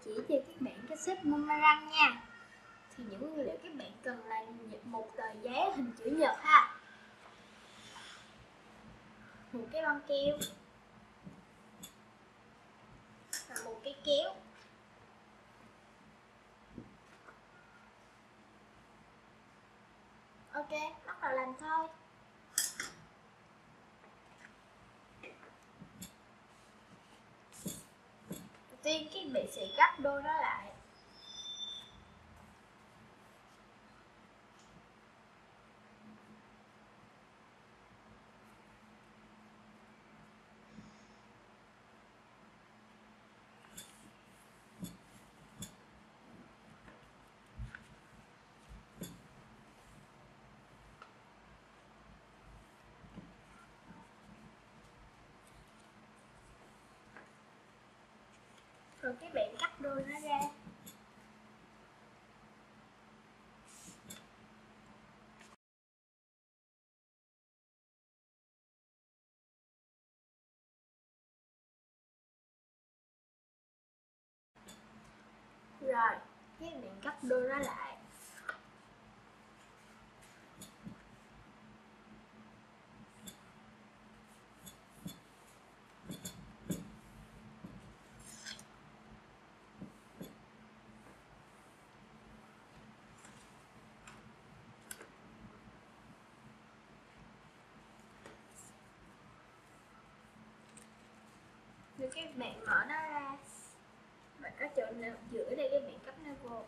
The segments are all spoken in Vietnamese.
chỉ cho các bạn cách xếp boomerang nha. Thì những nguyên liệu các bạn cần là một tờ giấy hình chữ nhật ha, một cái băng keo và một cái kéo. Ok, bắt đầu làm thôi. Đầu tiên các bạn sẽ gấp đôi nó lại. Rồi các bạn cắt đôi nó ra. Rồi các bạn cắt đôi nó lại. Rồi các bạn mở nó ra và có chỗ nào giữa đây các bạn cắt nó vô.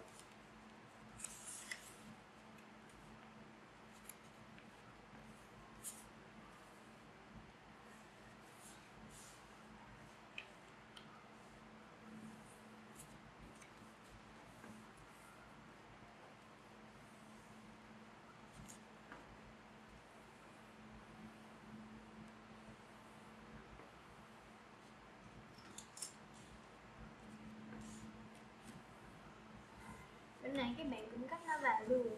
Bên này các bạn cũng cắt nó vào luôn.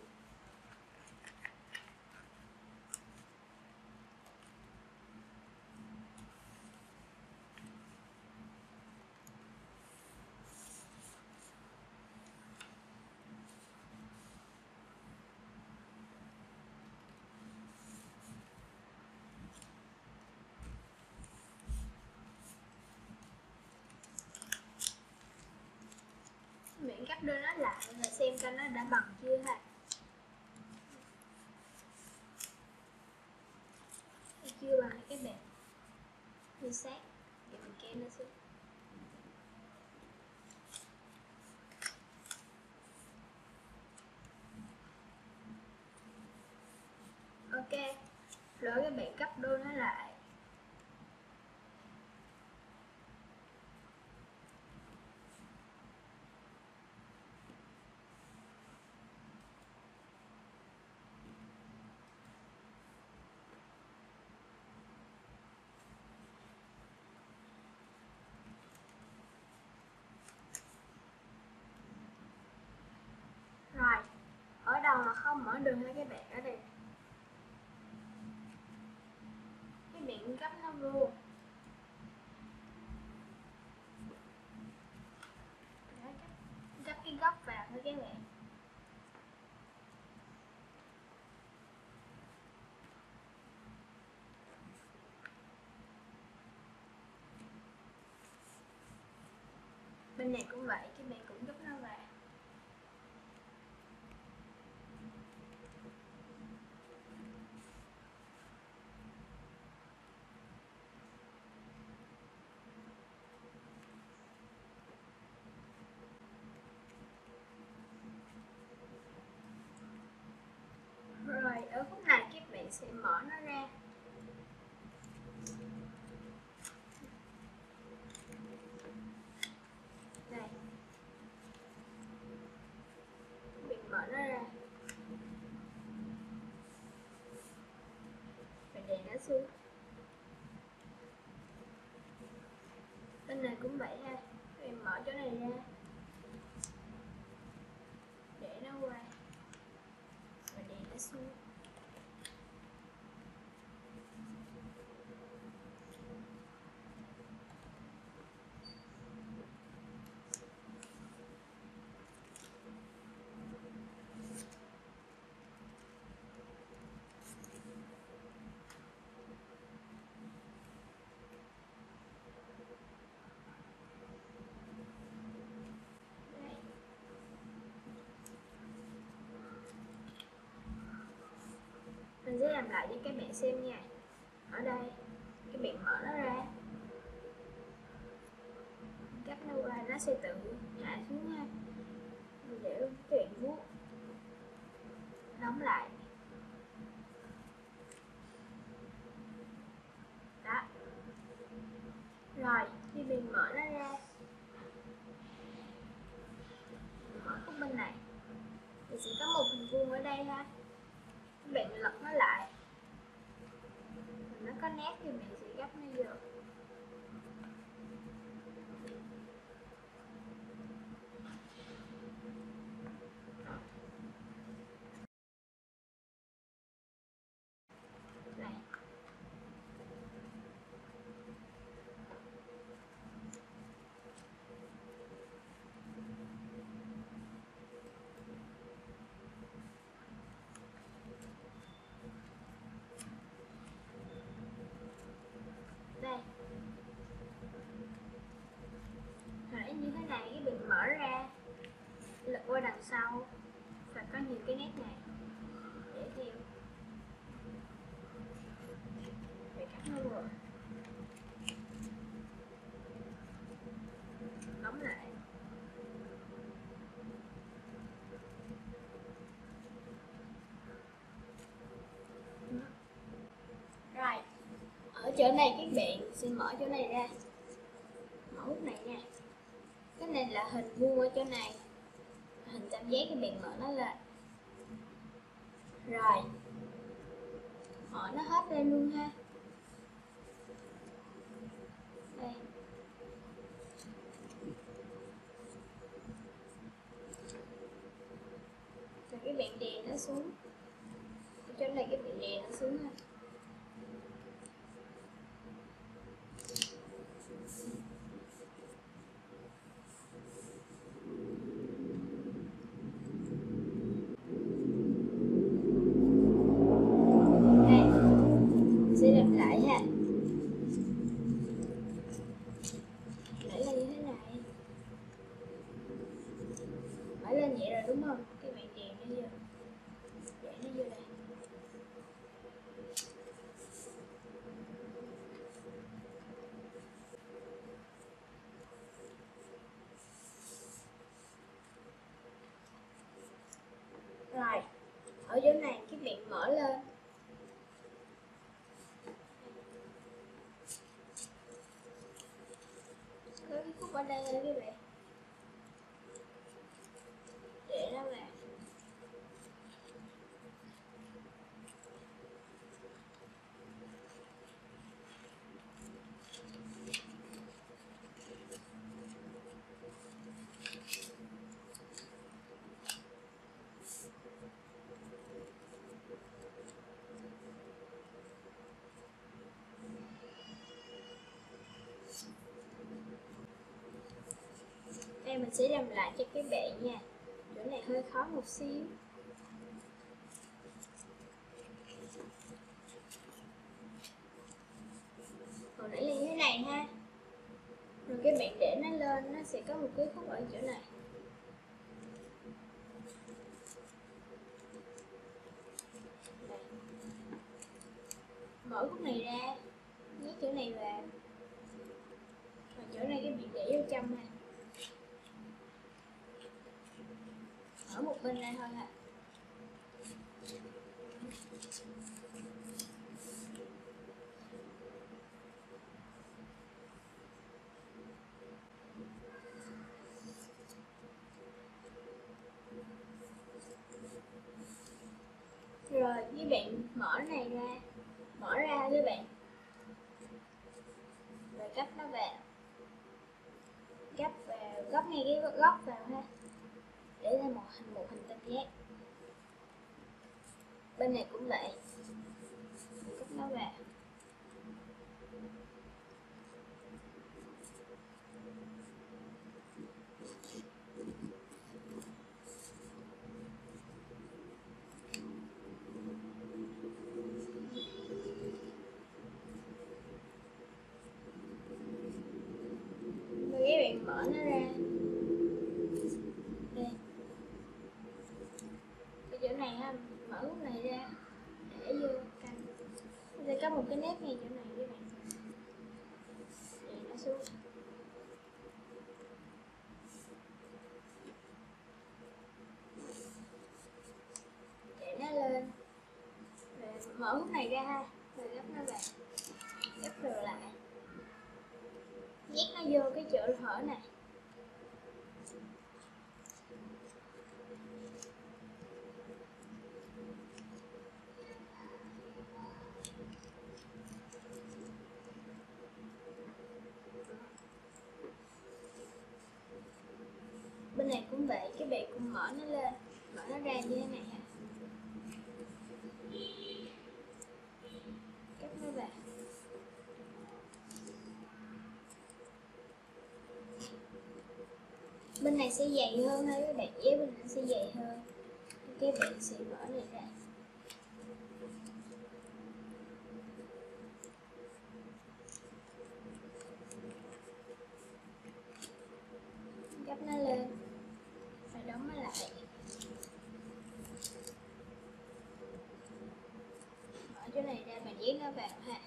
Bạn cắt đôi nó lại và xem coi nó đã bằng chưa ha. Chưa bằng các bạn đi sát để mình kéo nó xuống. Ok, rồi các bạn cắt đôi nó lại. Rồi, ở đâu mà không mở đườngให้các bạn ở đây. Các bạn gấp nó vô. Gấp cái góc vào thôi các bạn. Bên này cũng vậy, các bạn cũng gấp nó vào. Rồi ở khúc này các bạn sẽ mở nó ra. Đây, bạn mở nó ra và đè nó xuống. Bên này cũng vậy ha, bạn mở chỗ này ra để nó qua và đè nó xuống. làm lại cho các bạn xem nha. Ở đây các bạn mở nó ra, gấp nó qua, nó sẽ tự hạ xuống ha, để các bạn vuốt, đóng lại. Đó. Rồi khi mình mở nó ra, mở cái bên này thì sẽ có một hình vuông ở đây ha. Các bạn lật nó lại, nó có nét thì mình sẽ gấp nó vô. Này. Đây. Rồi như thế này cái bạn mở ra, lật qua đằng sau và có nhiều cái nét này dễ theo. Phải cắt nó rồi, đóng lại. Rồi ở chỗ này các bạn sẽ mở chỗ này ra, mở hút này nha. Cái này là hình vuông ở chỗ này, hình tam giác, các bạn mở nó lên. Rồi mở nó hết lên luôn ha. Đây. Rồi các bạn đè nó xuống, ở chỗ này các bạn đè nó xuống ha. Sẽ làm lại ha. Đẩy lên như thế này, mở lên vậy rồi đúng không? Các bạn chèn nó vô, để nó vô đây. Rồi ở chỗ này các bạn mở lên, có cái khúc ở đây các bạn, để nó vào. Đây mình sẽ làm lại cho các bạn nha, chỗ này hơi khó một xíu. Còn đẩy lên như thế này ha. Rồi các bạn để nó lên, nó sẽ có một cái khúc ở chỗ này. Đây. Mở khúc này ra, nhét chỗ này vào, và chỗ này các bạn để vô trong ha. Ở một bên này thôi ha. Rồi các bạn mở này ra, mở ra các bạn, rồi gấp nó vào, gấp vào, gấp ngay cái góc vào ha, để ra một hình tam giác. Bên này cũng vậy, gấp nó vào. Rồi các bạn mở nó ra, đây, cái chỗ này ha, mở cái này ra, để vô cạnh. một cái nếp ngay chỗ này các bạn, để nó xuống, để nó lên, rồi mở hút này ra ha, rồi gấp nó vào, gấp rồi lại, nhét nó vô cái chỗ hở này. Bên này cũng vậy, cái bạn cũng mở nó lên, mở nó ra như thế này ha, cắt nó vào. Bên này sẽ dày hơn ha các bạn, giấy bên này sẽ dày hơn, cái bạn sẽ mở này ra, gấp nó lên, phải đóng nó lại, mở chỗ này ra bạn nhét nó vào ha.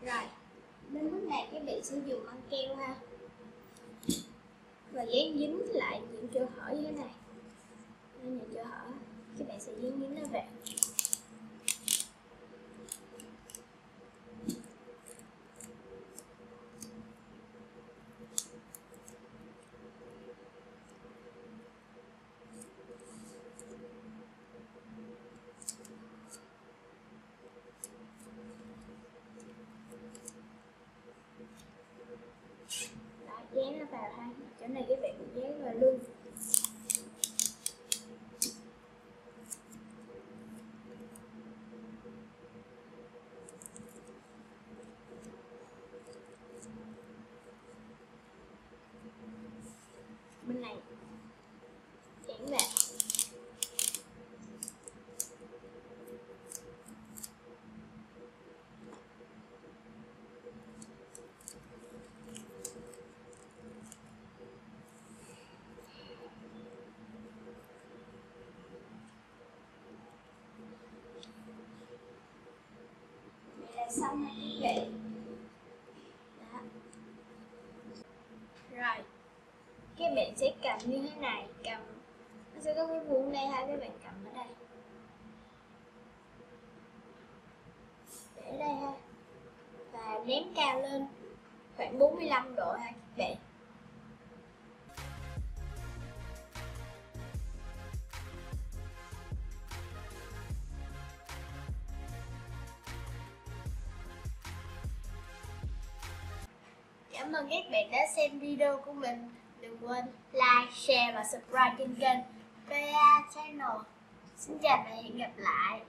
Rồi, đến bước này các bạn sẽ dùng băng keo ha, và dán dính lại những chỗ hở như thế này, những chỗ hở các bạn sẽ dán dính nó vào. Dán nó vào ha, chỗ này các bạn cũng dán vào luôn. Bên này dán vào. Xong ha quý vị. Đó. Rồi các bạn sẽ cầm như thế này, cầm nó sẽ có cái vuông đây ha, các bạn cầm ở đây, để đây ha, và ném cao lên khoảng 45 độ ha các bạn. Cảm ơn các bạn đã xem video của mình. Đừng quên like, share và subscribe trên kênh PA Channel. Xin chào và hẹn gặp lại.